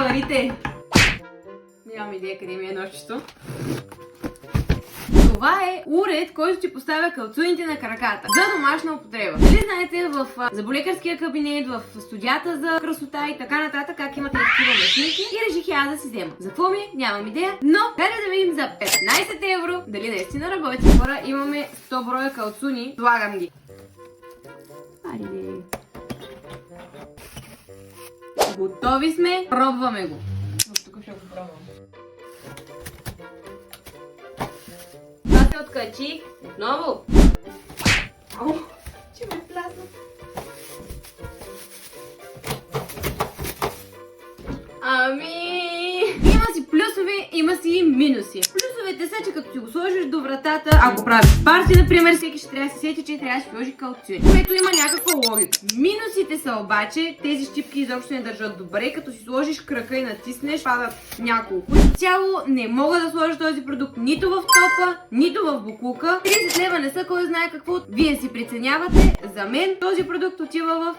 парите. Нямам идея къде ми е нощчето. Това е уред, който ти поставя калцуните на краката за домашна употреба. Дали знаете в заболекарския кабинет, в студията за красота и така нататък, как имате такива машинки и реших аз да си взема. За какво ми? Нямам идея, но хайде да видим за 15 евро дали наистина работи. Хора, имаме 100 броя калцуни, слагам ги. Айде. Готови сме, пробваме го. Тук ще го пробвам. Това се откачи отново. Ау, че ме пласна. Има си плюсове, има си и минуси. Плюсовете са, че като си го сложиш до вратата, ако правиш парти, например, всеки ще трябва да се сети, че трябва да си сложи калцуни, което има някаква логика. Минусите са обаче, тези щипки изобщо не държат добре, като си сложиш крака и натиснеш, падат няколко. В цяло не мога да сложа този продукт нито в топа, нито в буклука. 30 лева не са кой знае какво. Вие си преценявате. За мен този продукт отива в